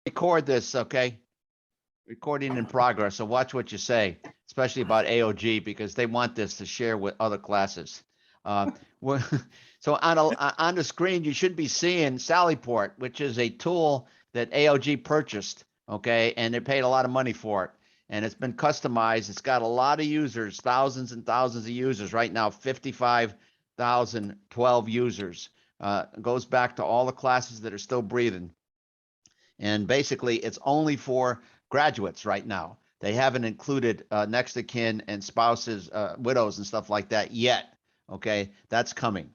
record this, okay? Recording in progress. So watch what you say, especially about AOG, because they want this to share with other classes. So on the screen, you should be seeing Sallyport, which is a tool that AOG purchased, okay? And they paid a lot of money for it. And it's been customized. It's got a lot of users, thousands and thousands of users right now, 55,012 users. Goes back to all the classes that are still breathing. And basically, it's only for graduates right now. They haven't included next of kin and spouses, widows and stuff like that yet. Okay, that's coming.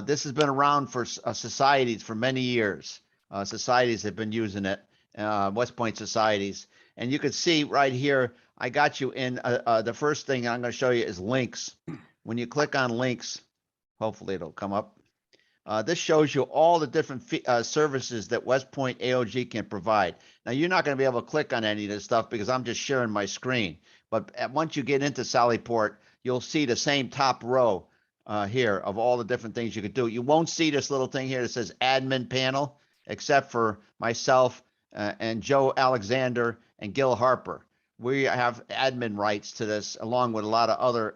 This has been around for societies for many years. Societies have been using it, West Point societies. And you can see right here, I got you in the first thing I'm going to show you is links. When you click on links, hopefully it'll come up. This shows you all the different services that West Point AOG can provide. Now, you're not going to be able to click on any of this stuff because I'm just sharing my screen. But once you get into Sallyport, you'll see the same top row here of all the different things you could do. You won't see this little thing here that says admin panel, except for myself and Joe Alexander and Gil Harper. We have admin rights to this, along with a lot of other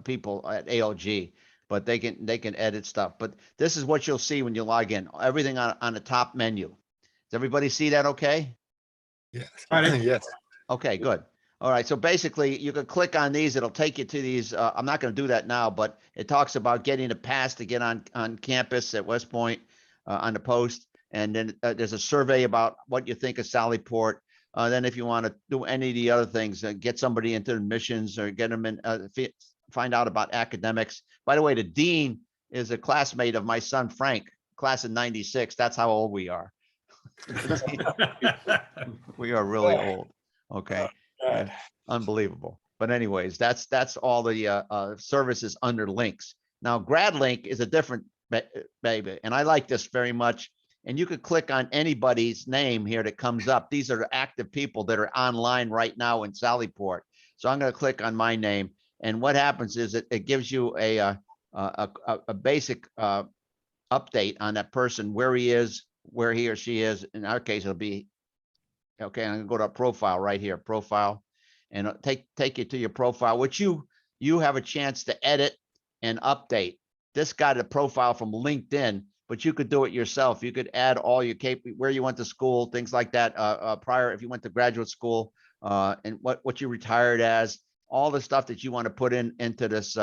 people at AOG. But they can edit stuff. But this is what you'll see when you log in. Everything on the top menu. Does everybody see that okay? Yes. Yes. Okay, good. All right, so basically you can click on these. It'll take you to these. I'm not going to do that now, but it talks about getting a pass to get on campus at West Point on the post. And then there's a survey about what you think of Sallyport. Then if you want to do any of the other things, get somebody into admissions or get them in, find out about academics. By the way, the dean is a classmate of my son, Frank, class of 96. That's how old we are. We are really old. Okay. Yeah, unbelievable. But anyways, that's all the services under links. Now, GradLink is a different baby, and I like this very much. And you could click on anybody's name here that comes up. These are the active people that are online right now in Sallyport. So I'm going to click on my name. And what happens is it gives you a basic update on that person, where he is, where he or she is. In our case, it'll be, okay, I'm gonna go to a profile right here, profile, and take you to your profile, which you have a chance to edit and update. This got a profile from LinkedIn, but you could do it yourself. You could add all your where you went to school, things like that, prior, if you went to graduate school, and what you retired as, all the stuff that you want to put into this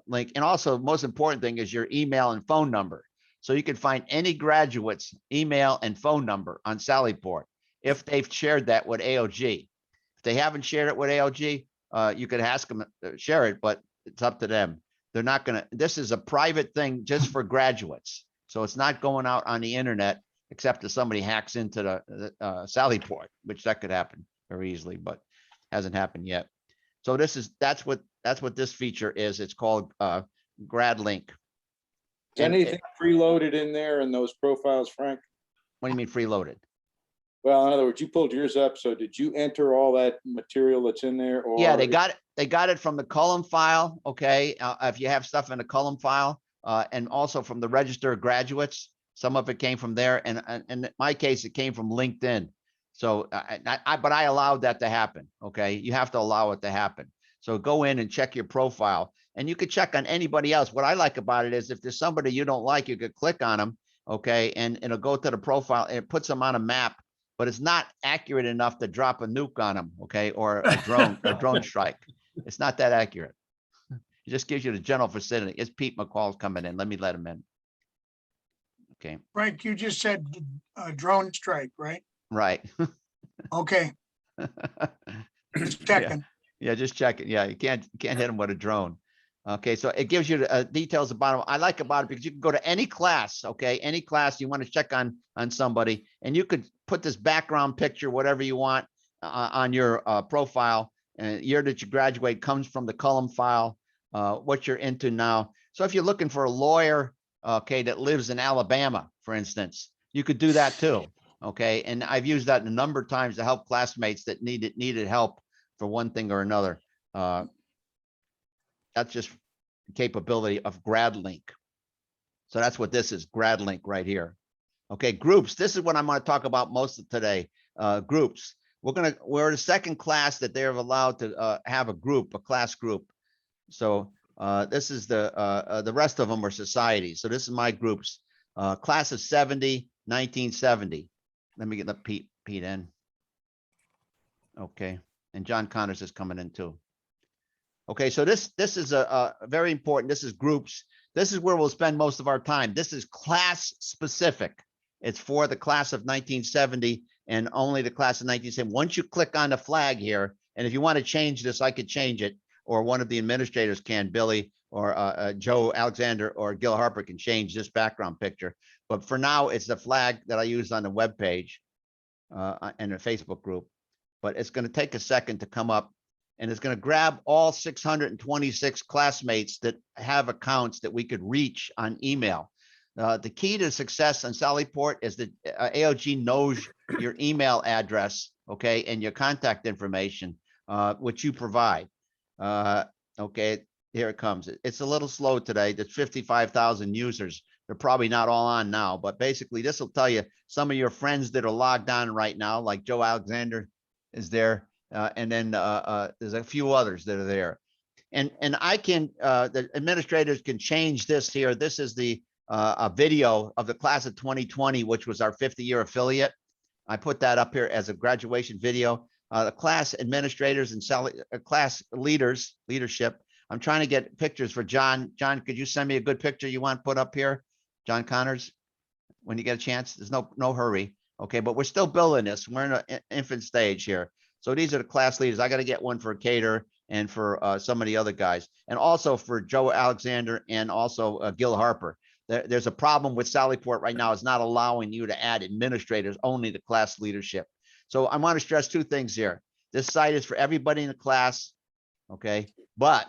link. And also, most important thing is your email and phone number. So you can find any graduate's email and phone number on Sallyport if they've shared that with AOG. If they haven't shared it with AOG, you could ask them to share it, but it's up to them. They're not going to, this is a private thing just for graduates. So it's not going out on the internet, except if somebody hacks into the Sallyport, which that could happen very easily, but hasn't happened yet. So that's what this feature is. It's called GradLink. Is anything preloaded in there in those profiles, Frank? What do you mean preloaded? Well, in other words, you pulled yours up. So did you enter all that material that's in there? Or yeah, they got it. They got it from the column file. Okay, if you have stuff in the column file, and also from the register of graduates, some of it came from there. And in my case, it came from LinkedIn. So, but I allowed that to happen. Okay, you have to allow it to happen. So go in and check your profile, and you could check on anybody else. What I like about it is if there's somebody you don't like, you could click on them. Okay, and it'll go to the profile and it puts them on a map, but it's not accurate enough to drop a nuke on them. Okay, or a drone strike. It's not that accurate. It just gives you the general vicinity. It's Pete McCall's coming in. Let me let him in. Okay. Frank, you just said drone strike, right? Right. Okay, just checking. Yeah, just check it. Yeah, you can't hit them with a drone. Okay, so it gives you the details about them. I like about it because you can go to any class. Okay, any class you want to check on somebody, and you could put this background picture, whatever you want, on your profile. And year that you graduate comes from the column file. What you're into now. So if you're looking for a lawyer, okay, that lives in Alabama, for instance, you could do that too. Okay, and I've used that a number of times to help classmates that needed help for one thing or another. That's just capability of GradLink. So that's what this is, GradLink right here. Okay, groups. This is what I'm going to talk about most of today. Groups. We're the second class that they're allowed to have a group, a class group. So this is the rest of them are societies. So this is my groups. Class of 70, 1970. Let me get the Pete in. Okay, and John Connors is coming in too. Okay, so this is a very important. This is groups. This is where we'll spend most of our time. This is class specific. It's for the class of 1970 and only the class of 1970. Once you click on the flag here, and if you want to change this, I could change it, or one of the administrators can, Billy or Joe Alexander or Gil Harper can change this background picture. But for now, it's the flag that I used on the web page and the Facebook group. But it's going to take a second to come up, and it's going to grab all 626 classmates that have accounts that we could reach on email. The key to success on Sallyport is that AOG knows your email address, okay, and your contact information, which you provide. Okay, here it comes. It's a little slow today. There's 55,000 users. They're probably not all on now, but basically this will tell you some of your friends that are logged on right now, like Joe Alexander is there. And then there's a few others that are there. And I can, the administrators can change this here. This is a video of the class of 2020, which was our 50-year affiliate. I put that up here as a graduation video. The class administrators and class leadership. I'm trying to get pictures for John. John, could you send me a good picture you want put up here? John Connors, when you get a chance. There's no hurry. Okay, but we're still building this. We're in an infant stage here. So these are the class leaders. I got to get one for Cater and for some of the other guys, and also for Joe Alexander and also Gil Harper. There's a problem with Sallyport right now. It's not allowing you to add administrators, only the class leadership. So I want to stress two things here. This site is for everybody in the class, okay? But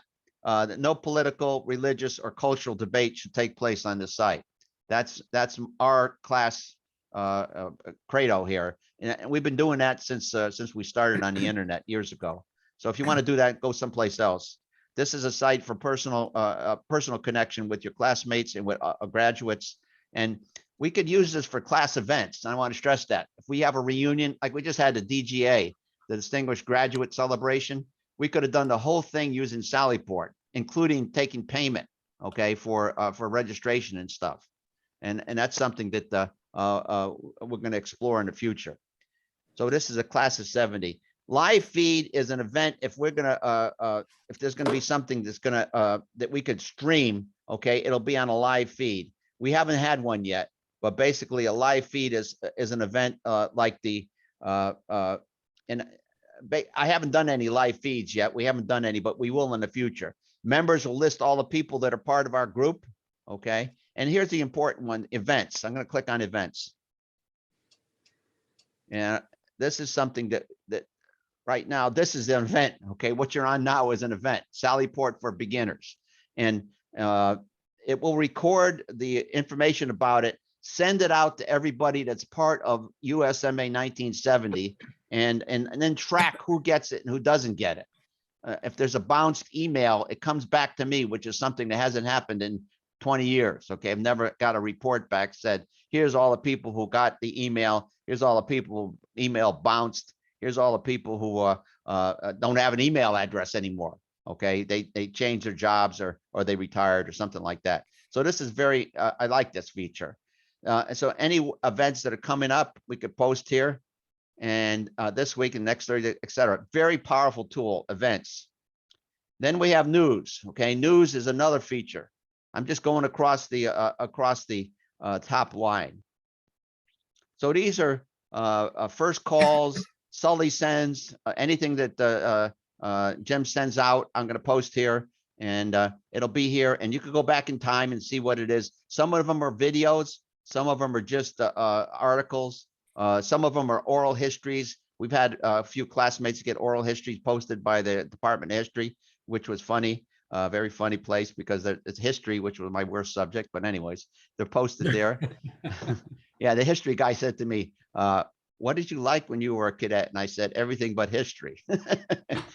no political, religious, or cultural debate should take place on this site. That's our class credo here, and we've been doing that since we started on the internet years ago. So if you want to do that, go someplace else. This is a site for personal connection with your classmates and with graduates, and we could use this for class events. I want to stress that if we have a reunion, like we just had the DGA, the Distinguished Graduate Celebration, we could have done the whole thing using Sallyport, including taking payment, okay, for registration and stuff, and that's something that we're going to explore in the future. So this is a class of 70. Live feed is an event if we're gonna if there's gonna be something that's gonna that we could stream, okay, it'll be on a live feed. We haven't had one yet, but basically a live feed is an event like the and I haven't done any live feeds yet. We haven't done any, but we will in the future. Members will list all the people that are part of our group, okay? And here's the important one, events. I'm going to click on events. And this is something that right now, this is an event, okay? What you're on now is an event, Sallyport for Beginners. And it will record the information about it, send it out to everybody that's part of USMA 1970, and then track who gets it and who doesn't get it. If there's a bounced email, it comes back to me, which is something that hasn't happened in 20 years. Okay, I've never got a report back said, here's all the people who got the email. Here's all the people who email bounced. Here's all the people who don't have an email address anymore. Okay, they changed their jobs or they retired or something like that. So this is very, I like this feature. So any events that are coming up, we could post here. And this week and next Thursday, et cetera. Very powerful tool, events. Then we have news. Okay, news is another feature. I'm just going across the top line. So these are first calls, Sully sends, anything that Jim sends out, I'm going to post here, and it'll be here. And you can go back in time and see what it is. Some of them are videos. Some of them are just articles. Some of them are oral histories. We've had a few classmates get oral histories posted by the Department of History, which was funny. Very funny place because it's history, which was my worst subject. But anyways, they're posted there. Yeah, the history guy said to me, what did you like when you were a cadet? And I said, everything but history.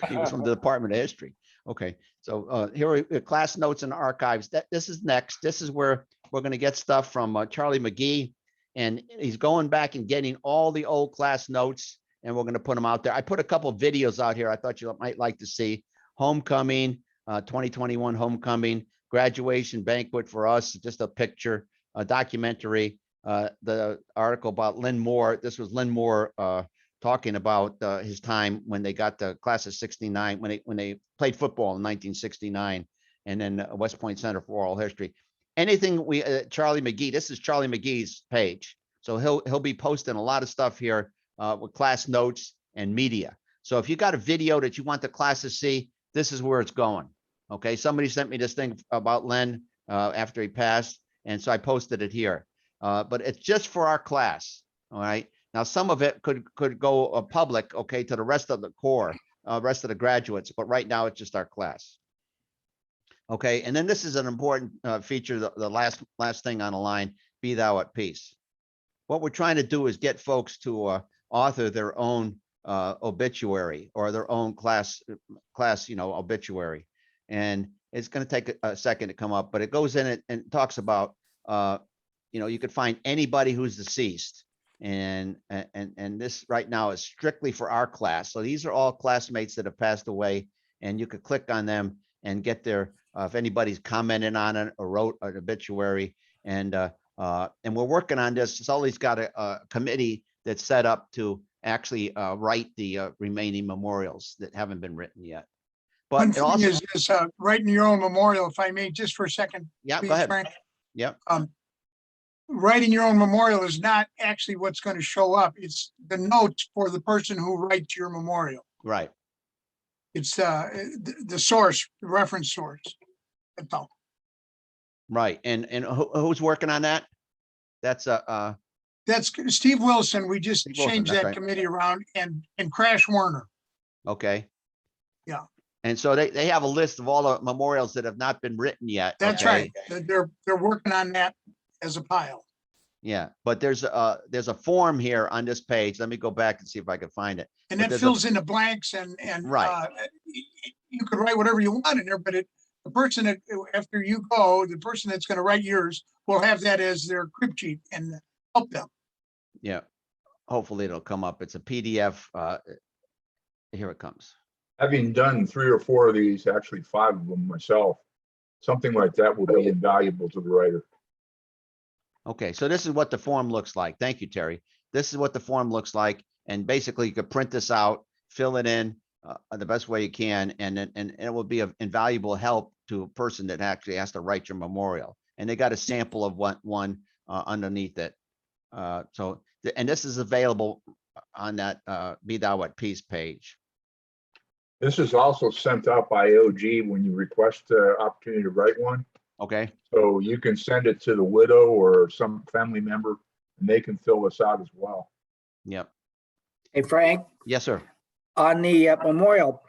He was from the Department of History. Okay, so here are class notes and archives. This is next. This is where we're going to get stuff from Charlie McGee and he's going back and getting all the old class notes, and we're going to put them out there. I put a couple of videos out here I thought you might like to see. Homecoming, 2021 homecoming, graduation banquet for us, just a picture, a documentary, the article about Lynn Moore. This was Lynn Moore talking about his time when they got the class of 69, when they played football in 1969, and then West Point Center for Oral History. Anything we Charlie McGee, this is Charlie McGee's page, so he'll be posting a lot of stuff here with class notes and media. So if you got a video that you want the class to see, this is where it's going. Okay, somebody sent me this thing about Len after he passed, and so I posted it here. But it's just for our class. All right. Now some of it could go public, okay, to the rest of the core, rest of the graduates, but right now it's just our class. Okay, and then this is an important feature, the last thing on the line, be thou at peace. What we're trying to do is get folks to author their own obituary or their own class, obituary. And it's going to take a second to come up, but it goes in it and talks about, you could find anybody who's deceased. And this right now is strictly for our class. So these are all classmates that have passed away, and you could click on them and get their, if anybody's commented on it or wrote an obituary. And we're working on this. Sully's got a committee that's set up to actually write the remaining memorials that haven't been written yet. But One it thing also, is writing your own memorial, if I may, just for a second. yeah, please, go ahead. Frank. Yep. Writing your own memorial is not actually what's going to show up. It's the notes for the person who writes your memorial. Right. It's the source, the reference source. That's all. Right. And who's working on that? That's That's Steve Wilson. We just Steve Wilson, changed that's that right. committee around, and Crash Warner. okay. Yeah. And so they have a list of all the memorials that have not been written yet. That's okay? right. They're working on that as a pile. Yeah, but there's a form here on this page. Let me go back and see if I can find it. And But that there's fills in the blanks, and Right. You could write whatever you want in there, but the person that, after you go, the person that's going to write yours will have that as their crib sheet and help them. Yeah, hopefully it'll come up. It's a PDF. Here it comes. Having done 3 or 4 of these, actually 5 of them myself, something like that will be invaluable to the writer. Okay, so this is what the form looks like. Thank you, Terry. This is what the form looks like. And basically you could print this out, fill it in the best way you can, and it will be of invaluable help to a person that actually has to write your memorial. And they got a sample of one underneath it. And this is available on that Be Thou at Peace page. This is also sent out by OG when you request the opportunity to write one. Okay. So you can send it to the widow or some family member, and they can fill this out as well. Yep. Hey, Frank, Yes, sir. on the memorial,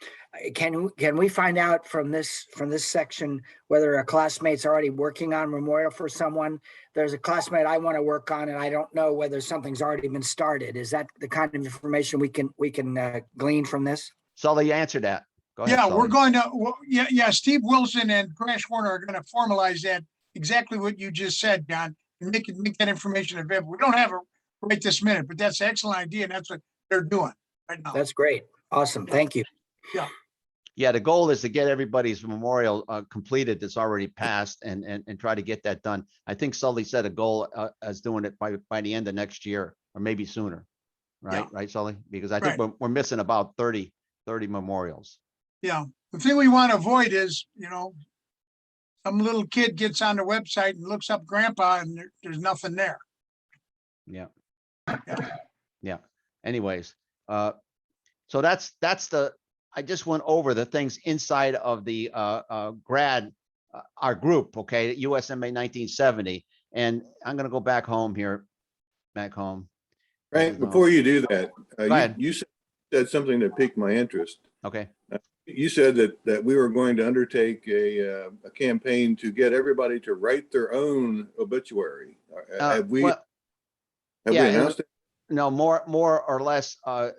can we find out from this section whether a classmate's already working on memorial for someone? There's a classmate I want to work on, and I don't know whether something's already been started. Is that the kind of information we can glean from this? Sully, answer that. Go ahead. Yeah, Sully. we're going to, yeah, Steve Wilson and Crash Warner are going to formalize that, exactly what you just said, John, and make that information available. We don't have it right this minute, but that's an excellent idea, and that's what they're doing right now. That's great. Awesome. Thank you. Yeah, the goal is to get everybody's memorial completed that's already passed, and try to get that done. I think Sully set a goal as doing it by the end of next year, or maybe sooner. Right, Yeah. right, Sully? Because I think Right. we're missing about 30 memorials. Yeah, the thing we want to avoid is, some little kid gets on the website and looks up grandpa, and there's nothing there. Yeah. Yeah. Yeah. Anyways, so that's I just went over the things inside of the grad, our group, okay, USMA 1970. And I'm going to go back home here, back home. Frank, before you do that, Go ahead. you said something that piqued my interest. Okay. You said that we were going to undertake a campaign to get everybody to write their own obituary. Have we Well, yeah, announced it? No, more or less,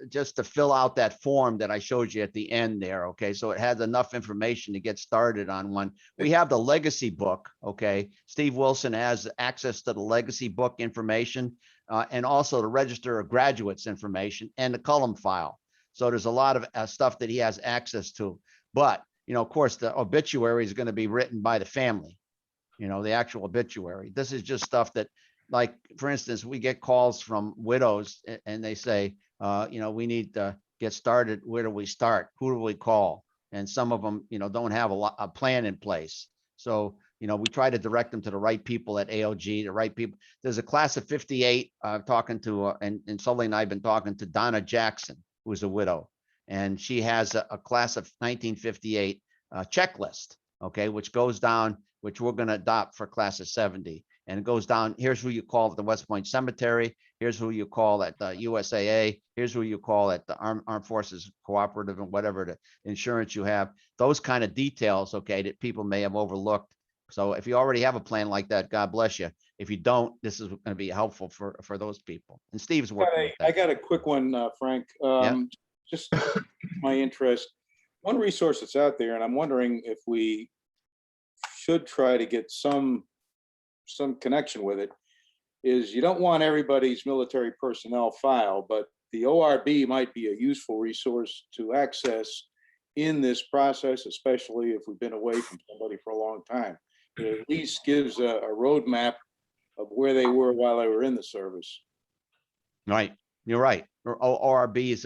just to fill out that form that I showed you at the end there. Okay, so it has enough information to get started on one. We have the legacy book. Okay, Steve Wilson has access to the legacy book information. and also the register of graduates information and the column file. So there's a lot of stuff that he has access to. But, you know, of course, the obituary is going to be written by the family, you know, the actual obituary. This is just stuff that, like, for instance, we get calls from widows and they say, you know, we need to get started. Where do we start? Who do we call? And some of them, you know, don't have a plan in place. So, you know, we try to direct them to the right people at AOG, the right people. There's a class of 58 talking to, and Sully and I have been talking to Donna Jackson, who is a widow. And she has a class of 1958 checklist, okay, which goes down, which we're going to adopt for class of 70. And it goes down, here's who you call at the West Point Cemetery. Here's who you call at the USAA. Here's who you call at the Armed Forces Cooperative and whatever the insurance you have. Those kind of details, okay, that people may have overlooked. So if you already have a plan like that, God bless you. If you don't, this is going to be helpful for those people. And Steve's working with that. I got a quick one, Frank. Just my interest. One resource that's out there, and I'm wondering if we should try to get some connection with it, is you don't want everybody's military personnel file, but the ORB might be a useful resource to access in this process, especially if we've been away from somebody for a long time. It at least gives a roadmap of where they were while they were in the service. Right. You're right. Or ORBs,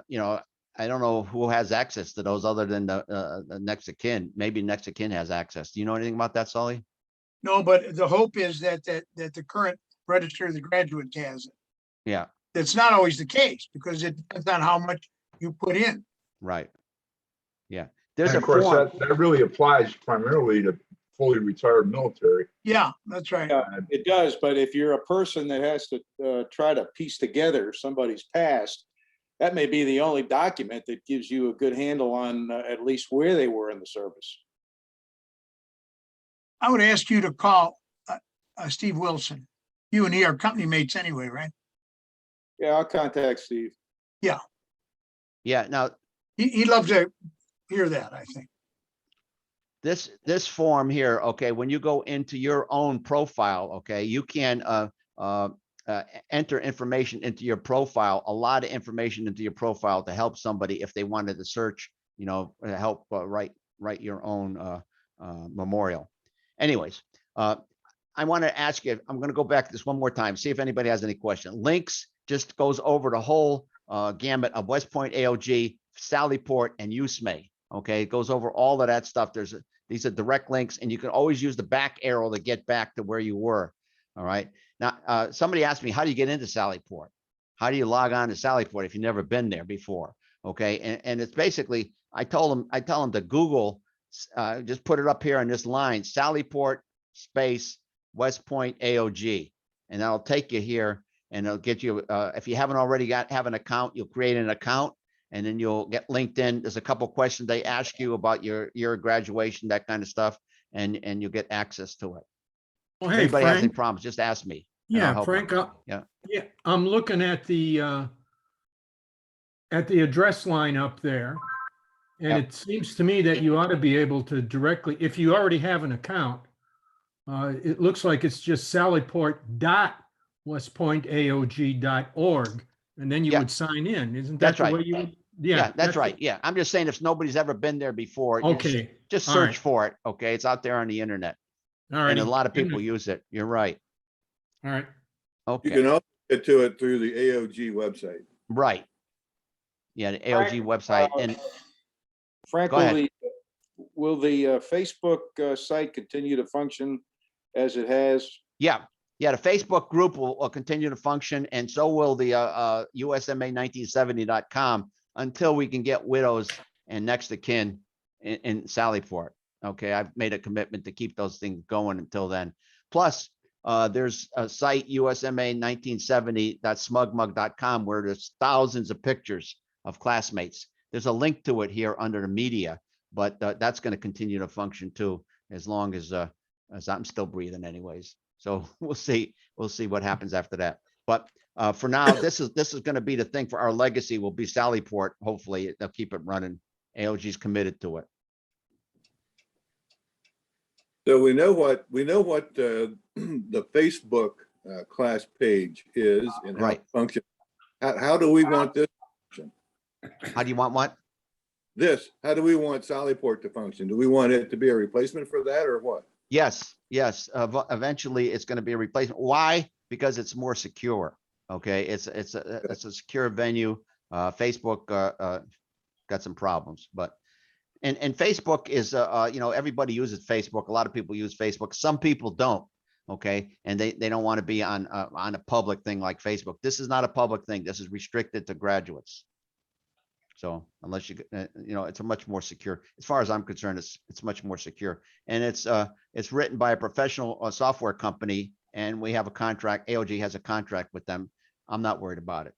you know, I don't know who has access to those other than the next of kin. Maybe next of kin has access. Do you know anything about that, Sully? No, but the hope is that the current register of the graduate has it. Yeah. That's not always the case because it depends on how much you put in. Right. Yeah. There's And a of course, form. that really applies primarily to fully retired military. Yeah, that's right. Yeah, it does, but if you're a person that has to try to piece together somebody's past, that may be the only document that gives you a good handle on at least where they were in the service. I would ask you to call Steve Wilson. You and he are company mates anyway, right? Yeah, I'll contact Steve. Yeah. Now, He'd love to hear that, I think. this form here, okay, when you go into your own profile, okay, you can enter information into your profile, a lot of information into your profile to help somebody if they wanted to search, you know, help write your own memorial. Anyways, I want to ask you, I'm going to go back to this one more time, see if anybody has any question. Links just goes over the whole gamut of West Point AOG, Sallyport, and USMA. Okay, it goes over all of that stuff. These are direct links, and you can always use the back arrow to get back to where you were. All right. Now, somebody asked me, how do you get into Sallyport? How do you log on to Sallyport if you've never been there before? Okay, and it's basically, I tell them to Google, just put it up here on this line, Sallyport space West Point AOG, and that'll take you here, and it'll get you. If you haven't already have an account, you'll create an account. And then you'll get linked in. There's a couple of questions they ask you about your graduation, that kind of stuff, and you'll get access to it. Well, If hey, anybody has any Frank. problems, just ask me. And I'll Yeah, help Frank. you. Yeah. Yeah, I'm looking at the address line up there, and Yep. it seems to me that you ought to be able to directly, if you already have an account, it looks like it's just sallyport.westpointaog.org, and then you Yeah. would sign in. Isn't that That's the right. way you would? Yeah, that's right. Yeah, I'm just saying if nobody's ever been there before, you Okay. just All search right. for it. Okay, it's out there on the internet, All right. and a lot of people use it. You're right. All right. You Okay, can also get to it through the AOG website. right. Yeah, the AOG website. And Frank, go ahead. will the Facebook site continue to function as it has? Yeah, the Facebook group will continue to function, and so will the USMA1970.com until we can get widows and next of kin in Sallyport. Okay, I've made a commitment to keep those things going until then. Plus, there's a site, USMA1970.smugmug.com, where there's thousands of pictures of classmates. There's a link to it here under the media, but that's going to continue to function too, as long as I'm still breathing anyways. So we'll see what happens after that. But for now, this is going to be the thing for our legacy. Will be Sallyport. Hopefully they'll keep it running. AOG's committed to it. So we know what the Facebook class page is and how Right. it functions. How do we want this? How do you want what? How do we want Sallyport to function? Do we want it to be a replacement for that or what? Yes, yes. Eventually, it's going to be a replacement. Why? Because it's more secure. Okay, it's a secure venue. Facebook got some problems, but and Facebook is everybody uses Facebook. A lot of people use Facebook. Some people don't. Okay, and they don't want to be on a public thing like Facebook. This is not a public thing. This is restricted to graduates. So unless it's a much more secure, as far as I'm concerned, it's much more secure. And it's written by a professional software company, and we have a contract. AOG has a contract with them. I'm not worried about it.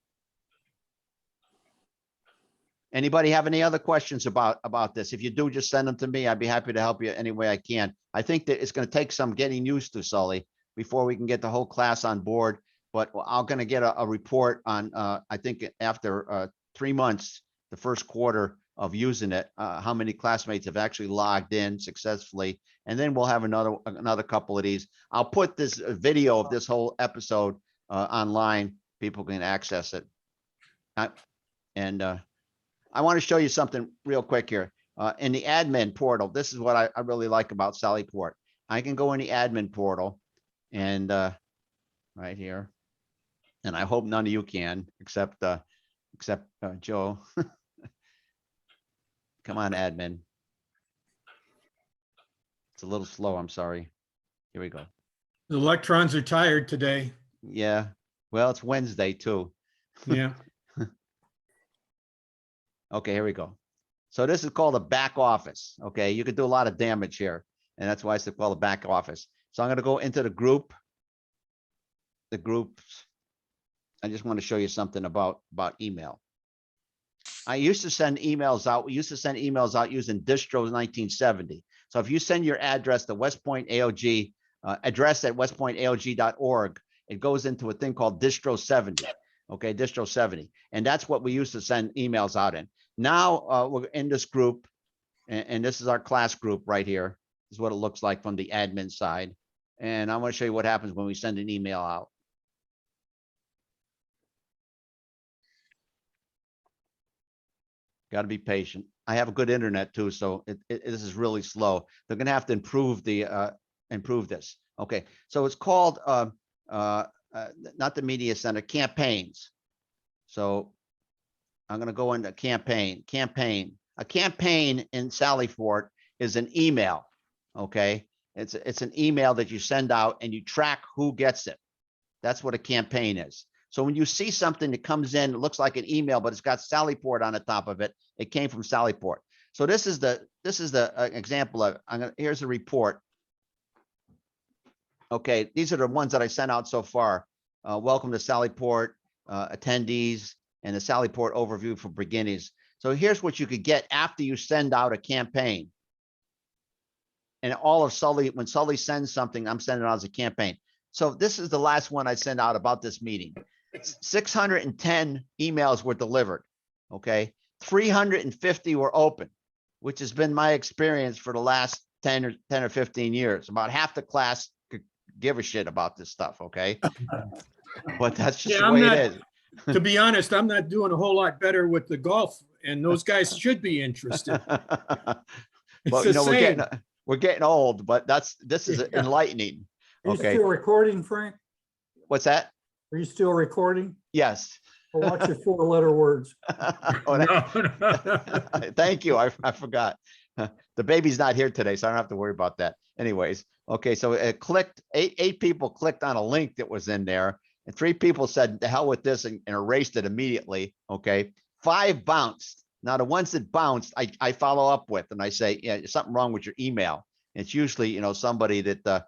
Anybody have any other questions about this? If you do, just send them to me. I'd be happy to help you any way I can. I think that it's going to take some getting used to, Sully, before we can get the whole class on board. But I'm going to get a report on, I think after 3 months, the first quarter of using it, how many classmates have actually logged in successfully. And then we'll have another couple of these. I'll put this video of this whole episode online. People can access it. I want to show you something real quick here. In the admin portal, this is what I really like about Sallyport. I can go in the admin portal and right here, and I hope none of you can, except Joe. Come on, admin. It's a little slow. I'm sorry. Here we go. The electrons are tired today. Yeah. Well, it's Wednesday too. Yeah. Okay, here we go. So this is called a back office. Okay, you could do a lot of damage here, and that's why it's called a back office. So I'm going to go into the groups. I just want to show you something about email. I used to send emails out. We used to send emails out using distro1970. So if you send your address to West Point AOG, address at westpointaog.org, it goes into a thing called distro 70. Okay, distro 70. And that's what we used to send emails out in. Now we're in this group, and this is our class group right here. This is what it looks like from the admin side. And I want to show you what happens when we send an email out. Got to be patient. I have a good internet too, so this is really slow. They're going to have to improve this. Okay, so it's called not the media center, campaigns. So I'm going to go into campaign. A campaign in Sallyport is an email. Okay, it's an email that you send out and you track who gets it. That's what a campaign is. So when you see something that comes in, it looks like an email, but it's got Sallyport on the top of it. It came from Sallyport. So this is the example of. Here's a report. Okay, these are the ones that I sent out so far. Welcome to Sallyport, attendees, and the Sallyport overview for beginners. So here's what you could get after you send out a campaign. And all of Sully, when Sully sends something, I'm sending it out as a campaign. So this is the last one I sent out about this meeting. 610 emails were delivered. Okay, 350 were open, which has been my experience for the last 10 or 15 years. About half the class could give a shit about this stuff. Okay, but that's just the way it is. To be honest, I'm not doing a whole lot better with the golf, and those guys should be interested. Well, we're getting old, but this is enlightening. Are you Okay. still recording, Frank? What's that? Are you still recording? Yes. Or watch your 4-letter words? Oh, thank you. I forgot. The baby's not here today, so I don't have to worry about that. Anyways, okay. So it clicked. Eight people clicked on a link that was in there, and 3 people said, "The hell with this," and erased it immediately. Okay. 5 bounced. Now the ones that bounced, I follow up with, and I say, "Yeah, there's something wrong with your email." It's usually somebody that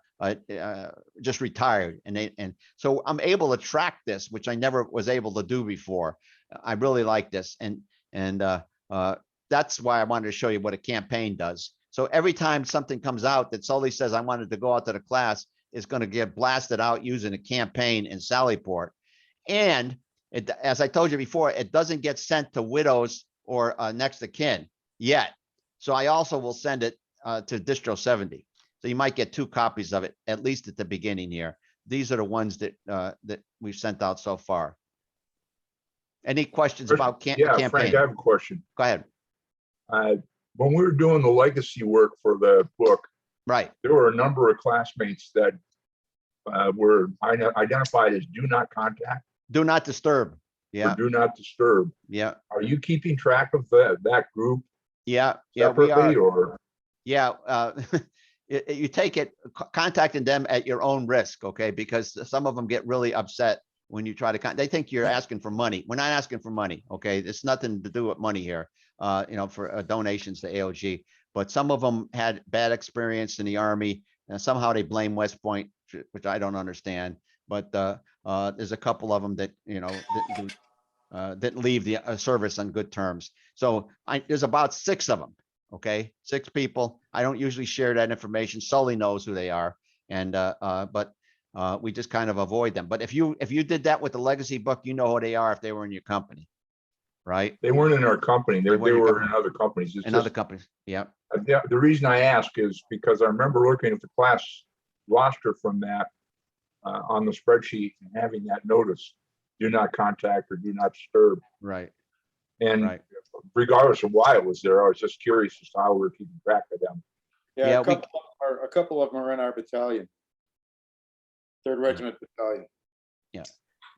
just retired, and so I'm able to track this, which I never was able to do before. I really like this, and that's why I wanted to show you what a campaign does. So every time something comes out that Sully says I wanted to go out to the class, it's going to get blasted out using a campaign in Sallyport. And as I told you before, it doesn't get sent to widows or next of kin yet. So I also will send it to distro 70. So you might get 2 copies of it, at least at the beginning here. these are the ones that that we've sent out so far. Any questions about Yeah, Frank, campaign? I have a question. Go ahead. When we were doing the legacy work for the book, Right. there were a number of classmates that were identified as do not contact Do not disturb. or Yeah. do not disturb. Yeah. Are you keeping track of that group Yeah. Yeah. We separately, are. or? Yeah. You take it, contacting them at your own risk. Okay. Because some of them get really upset when you try to, they think you're asking for money. We're not asking for money. Okay. It's nothing to do with money here, for donations to AOG, but some of them had bad experience in the Army and somehow they blame West Point, which I don't understand. But there's a couple of them that, didn't leave the service on good terms. So there's about 6 of them. Okay. 6 people. I don't usually share that information. Sully knows who they are. And, but we just kind of avoid them. But if you did that with the legacy book, you know who they are if they were in your company, right? They weren't in our company. They weren't in your were in other companies. It's In just, other companies. Yeah. the reason I ask is because I remember looking at the class roster from that on the spreadsheet and having that notice, do not contact or do not disturb. Right. And Right. regardless of why it was there, I was just curious as to how we're keeping track of them. Yeah, Yeah, a couple of them are in our battalion. 3rd Regiment Battalion.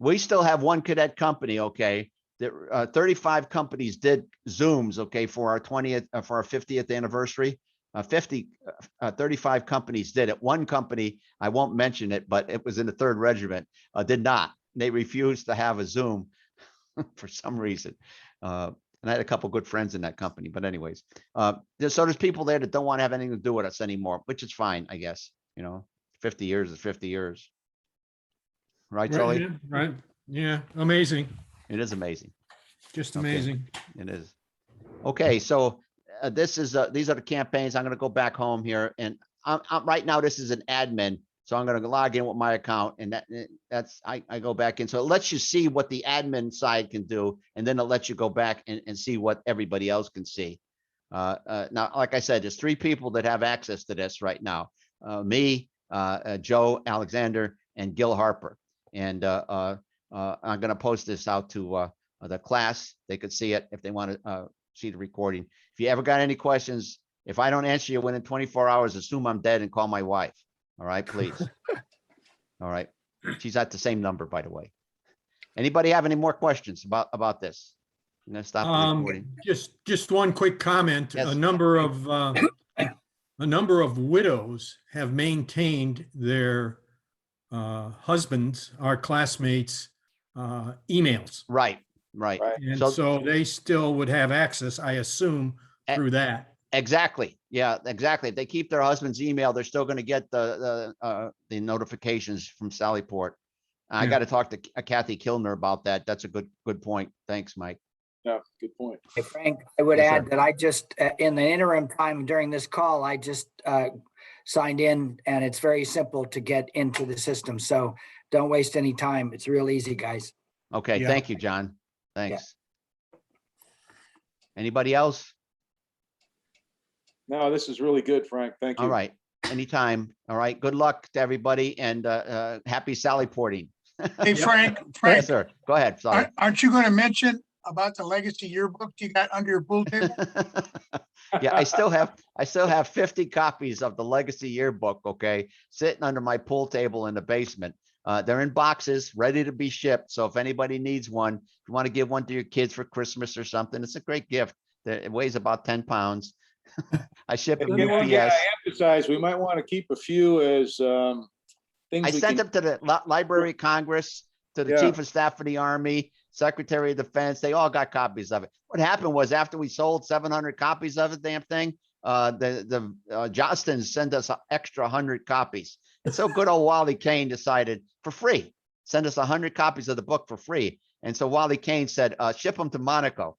We still have one cadet company, okay, that 35 companies did Zooms, okay, for our 20th, for our 50th anniversary. 35 companies did it. One company, I won't mention it, but it was in the 3rd Regiment, did not. They refused to have a Zoom for some reason. And I had a couple good friends in that company, but anyways, so there's people there that don't want to have anything to do with us anymore, which is fine, I guess. 50 years is 50 years. Right, Sully? Yeah, right. Yeah, amazing. It is amazing. Just Okay. amazing. It is. Okay, so these are the campaigns. I'm going to go back home here, and I'm right now. This is an admin, so I'm going to log in with my account, and that's I go back in. So it lets you see what the admin side can do, and then it lets you go back and see what everybody else can see. Now, like I said, there's 3 people that have access to this right now: me, Joe Alexander, and Gil Harper. And I'm going to post this out to the class. They could see it if they want to see the recording. If you ever got any questions, if I don't answer you within 24 hours, assume I'm dead and call my wife. All right, please. All right. She's at the same number, by the way. Anybody have any more questions about this? I'm going to stop the recording. Just one quick comment. Yes. A number of widows have maintained their husbands, our classmates, emails. Right, right. And so they still would have access, I assume, through that. Exactly. Yeah, exactly. If they keep their husband's email, they're still going to get the notifications from Sallyport. I Yeah. got to talk to Kathy Kilner about that. That's a good point. Thanks, Mike. Yeah, good point. Hey, Frank, I would Yes, add sir. that I just, in the interim time during this call, I just signed in, and it's very simple to get into the system. So don't waste any time. It's real easy, guys. Okay, Yeah. thank you, John. Thanks. Anybody else? No, this is really good, Frank. Thank you. All right, anytime. All right, good luck to everybody, and happy Sallyporting. Hey, Frank, Yes, Frank, sir. Go ahead. Sorry. aren't you going to mention about the legacy yearbook you got under your pool table? Yeah, I still have 50 copies of the legacy yearbook, okay, sitting under my pool table in the basement. They're in boxes, ready to be shipped. So if anybody needs one, if you want to give one to your kids for Christmas or something, it's a great gift. It weighs about 10 pounds. I ship them And again, UPS. I emphasize, we might want to keep a few as things. I we sent can- them to the Library of Congress, to the Yeah. Chief of Staff for the Army, Secretary of Defense. They all got copies of it. What happened was, after we sold 700 copies of the damn thing, the Jostens send us an extra 100 copies. And so good old Wally Kane decided, for free, send us 100 copies of the book for free. And so Wally Kane said, ship them to Monaco.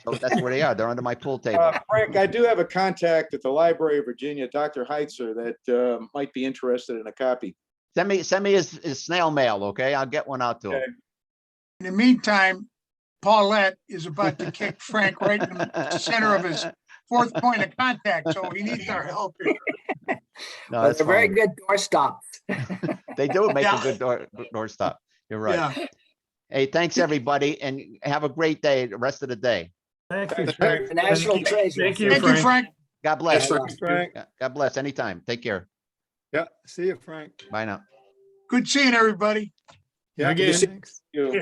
So that's where they are. They're under my pool table. Frank, I do have a contact at the Library of Virginia, Dr. Heitzer, that might be interested in a copy. Send me his snail mail, okay? I'll get one out to him. Okay. In the meantime, Paulette is about to kick Frank right in the center of his 4th point of contact, so he needs our help here. No, But that's they're very fine. good doorstops. They do make a Yeah. good door stop. You're right. Yeah. Hey, thanks, everybody, and have a great day, the rest of the day. Thank you, Thanks, Frank. The national treasure. Thank you, Thank you, Frank. Frank. God bless. Thanks, Frank. God bless. Anytime. Take care. Yeah, see you, Frank. Bye now. Good seeing everybody. Yeah, Again. thanks. You.